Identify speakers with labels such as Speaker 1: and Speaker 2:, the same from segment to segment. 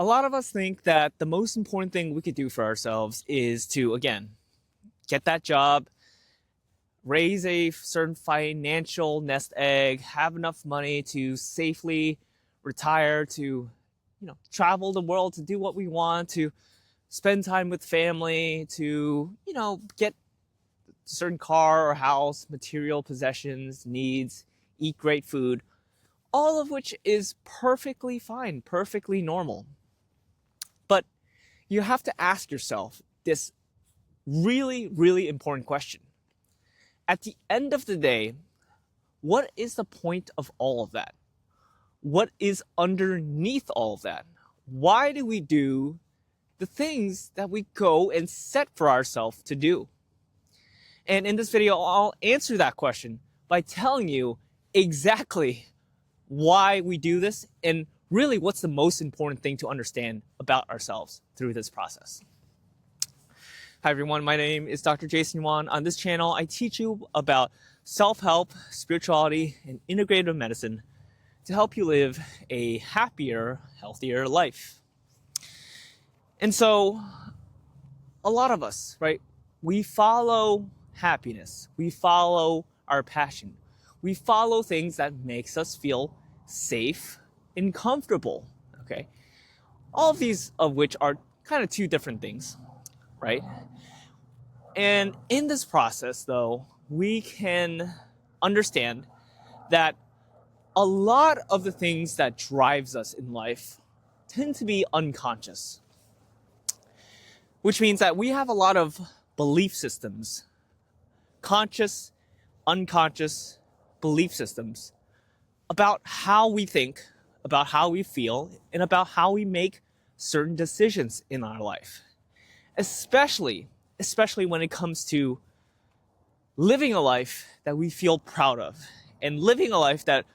Speaker 1: A lot of us think that the most important thing we could do for ourselves is to, again, get that job, raise a certain financial nest egg, have enough money to safely retire, to, travel the world, to do what we want, to spend time with family, to, get a certain car or house, material possessions, needs, eat great food, all of which is perfectly fine, perfectly normal. But you have to ask yourself this really, really important question. At the end of the day, what is the point of all of that? What is underneath all of that? Why do we do the things that we go and set for ourselves to do? And in this video, I'll answer that question by telling you exactly why we do this and really what's the most important thing to understand about ourselves through this process. Hi everyone, my name is Dr. Jason Yuan. On this channel, I teach you about self-help, spirituality, and integrative medicine to help you live a happier, healthier life. And so, a lot of us, right, we follow happiness. We follow our passion. We follow things that makes us feel safe and comfortable, okay? All of these of which are kind of two different things, right? And in this process, though, we can understand that a lot of the things that drives us in life tend to be unconscious, which means that we have a lot of belief systems, conscious, unconscious belief systems about how we think, about how we feel, and about how we make certain decisions in our life. Especially when it comes to living a life that we feel proud of and living a life that,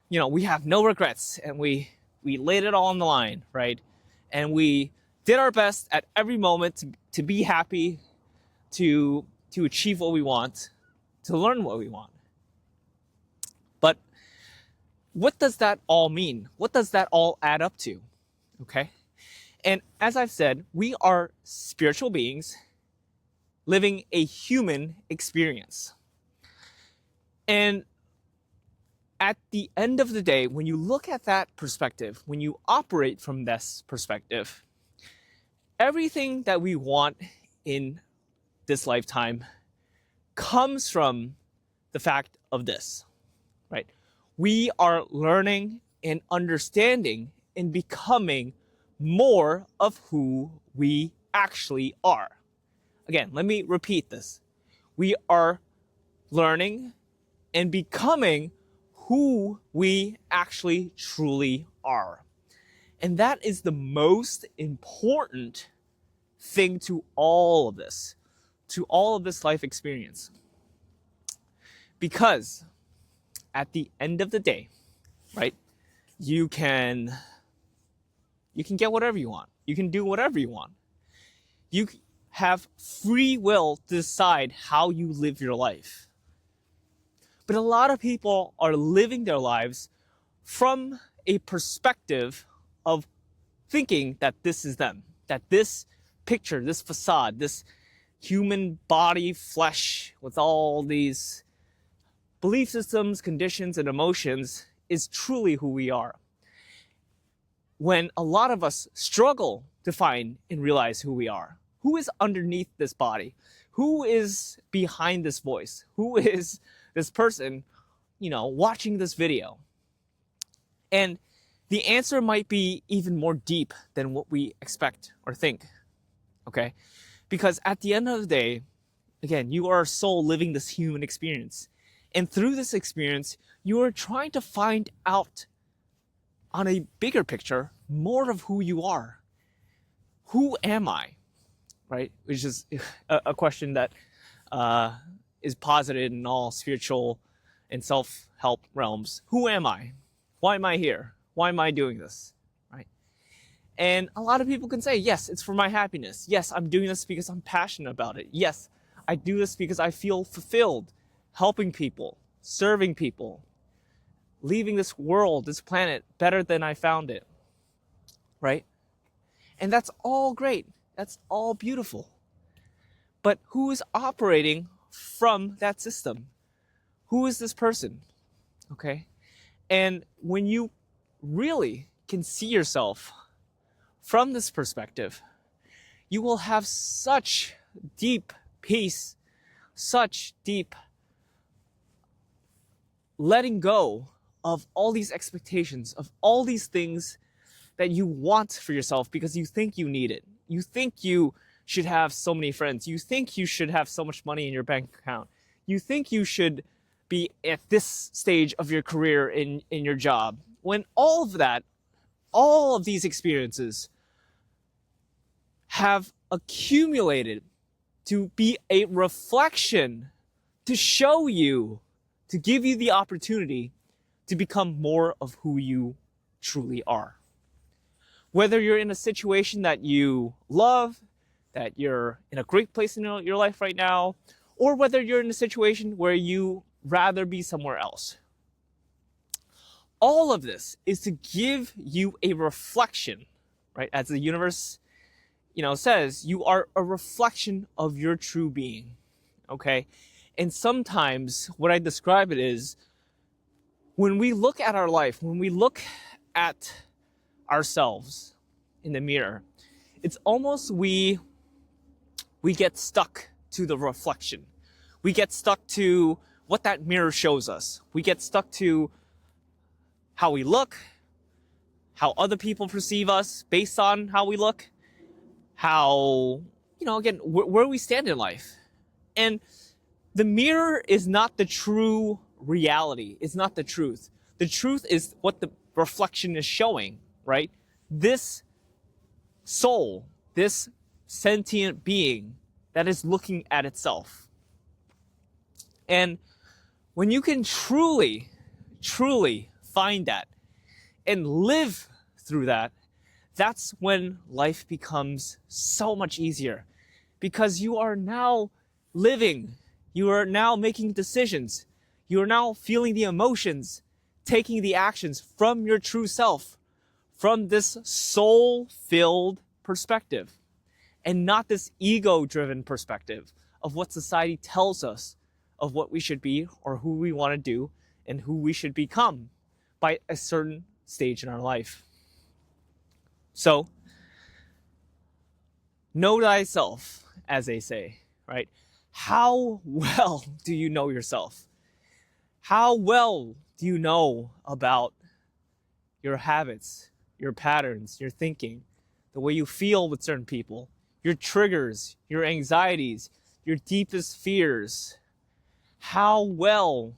Speaker 1: we have no regrets and we laid it all on the line, right? And we did our best at every moment to be happy, to achieve what we want, to learn what we want. But what does that all mean? What does that all add up to? Okay? And as I've said, we are spiritual beings living a human experience. And at the end of the day, when you look at that perspective, when you operate from this perspective, everything that we want in this lifetime comes from the fact of this, right? We are learning and understanding and becoming more of who we actually are. Again, let me repeat this. We are learning and becoming who we actually truly are. And that is the most important thing to all of this life experience. Because at the end of the day, right, you can get whatever you want. You can do whatever you want. You have free will to decide how you live your life. But a lot of people are living their lives from a perspective of thinking that this is them, that this picture, this facade, this human body, flesh, with all these belief systems, conditions, and emotions is truly who we are. When a lot of us struggle to find and realize who we are, who is underneath this body, who is behind this voice, who is this person, watching this video. And the answer might be even more deep than what we expect or think, okay? Because at the end of the day, again, you are a soul living this human experience. And through this experience, you are trying to find out on a bigger picture more of who you are. Who am I? Right? Which is a question that is posited in all spiritual and self-help realms. Who am I? Why am I here? Why am I doing this? Right? And a lot of people can say, yes, it's for my happiness. Yes, I'm doing this because I'm passionate about it. Yes, I do this because I feel fulfilled, helping people, serving people, leaving this world, this planet, better than I found it. Right? And that's all great. That's all beautiful. But who is operating from that system? Who is this person? Okay? And when you really can see yourself from this perspective, you will have such deep peace, such deep letting go of all these expectations, of all these things that you want for yourself because you think you need it. You think you should have so many friends. You think you should have so much money in your bank account. You think you should be at this stage of your career in your job. When all of that, all of these experiences have accumulated to be a reflection, to show you, to give you the opportunity to become more of who you truly are. Whether you're in a situation that you love, that you're in a great place in your life right now, or whether you're in a situation where you rather be somewhere else. All of this is to give you a reflection, right? As the universe, says, you are a reflection of your true being, okay? And sometimes what I describe it is, when we look at our life, when we look at ourselves in the mirror, it's almost we get stuck to the reflection. We get stuck to what that mirror shows us. We get stuck to how we look, how other people perceive us based on how we look, how, again, where we stand in life. And the mirror is not the true reality. It's not the truth. The truth is what the reflection is showing, right? This soul, this sentient being that is looking at itself. And when you can truly, truly find that and live through that, that's when life becomes so much easier, because you are now living, you are now making decisions, you are now feeling the emotions, taking the actions from your true self, from this soul-filled perspective, and not this ego-driven perspective of what society tells us of what we should be or who we want to do and who we should become by a certain stage in our life. So, know thyself, as they say, right? How well do you know yourself? How well do you know about your habits, your patterns, your thinking, the way you feel with certain people, your triggers, your anxieties, your deepest fears? How well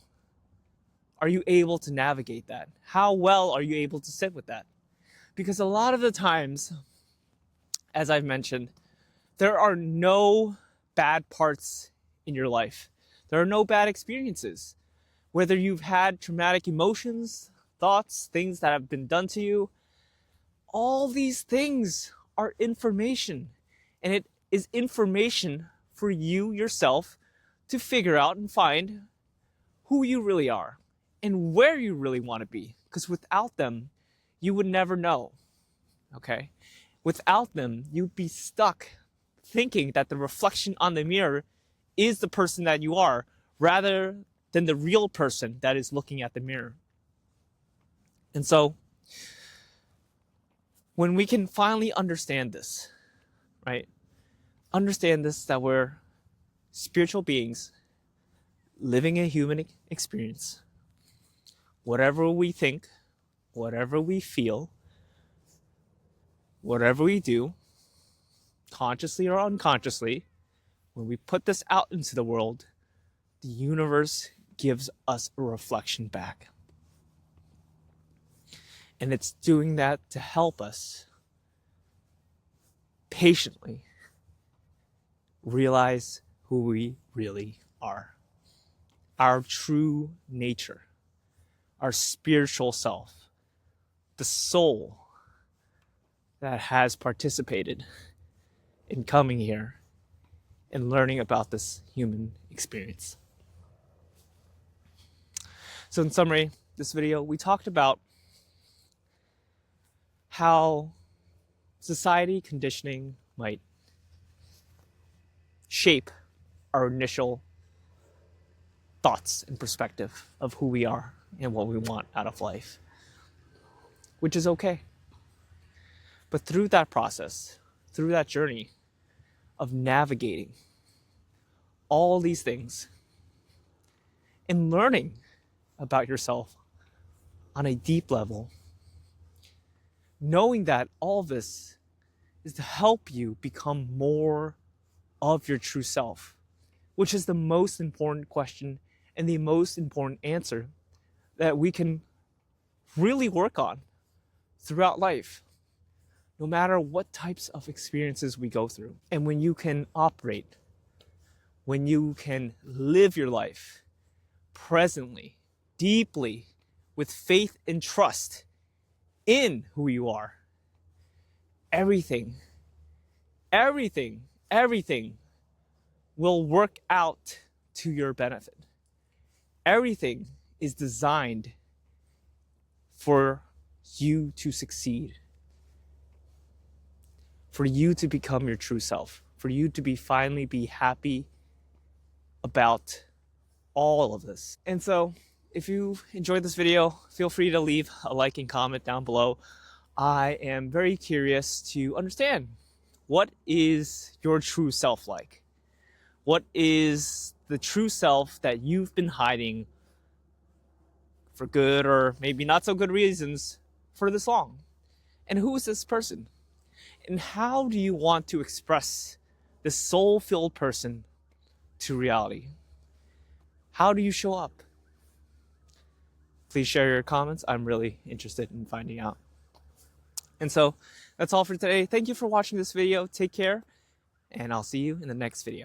Speaker 1: are you able to navigate that? How well are you able to sit with that? Because a lot of the times, as I've mentioned, there are no bad parts in your life. There are no bad experiences. Whether you've had traumatic emotions, thoughts, things that have been done to you, all these things are information. And it is information for you yourself to figure out and find who you really are and where you really want to be. Because without them, you would never know, okay? Without them, you'd be stuck thinking that the reflection on the mirror is the person that you are, rather than the real person that is looking at the mirror. And so, when we can finally understand this, right? Understand this, that we're spiritual beings living a human experience. Whatever we think, whatever we feel, whatever we do, consciously or unconsciously, when we put this out into the world, the universe gives us a reflection back. And it's doing that to help us patiently realize who we really are. Our true nature, our spiritual self, the soul that has participated in coming here and learning about this human experience. So in summary, this video, we talked about how society conditioning might shape our initial thoughts and perspective of who we are and what we want out of life, which is okay. But through that process, through that journey of navigating all these things and learning about yourself on a deep level, knowing that all of this is to help you become more of your true self, which is the most important question and the most important answer that we can really work on throughout life, no matter what types of experiences we go through. And when you can operate, when you can live your life presently, deeply, with faith and trust in who you are, everything will work out to your benefit. Everything is designed for you to succeed, for you to become your true self, for you to finally be happy about all of this. And so, if you enjoyed this video, feel free to leave a like and comment down below. I am very curious to understand, what is your true self like? What is the true self that you've been hiding for good or maybe not so good reasons for this long? And who is this person? And how do you want to express this soul-filled person to reality? How do you show up? Please share your comments. I'm really interested in finding out. And so that's all for today. Thank you for watching this video. Take care, and I'll see you in the next video.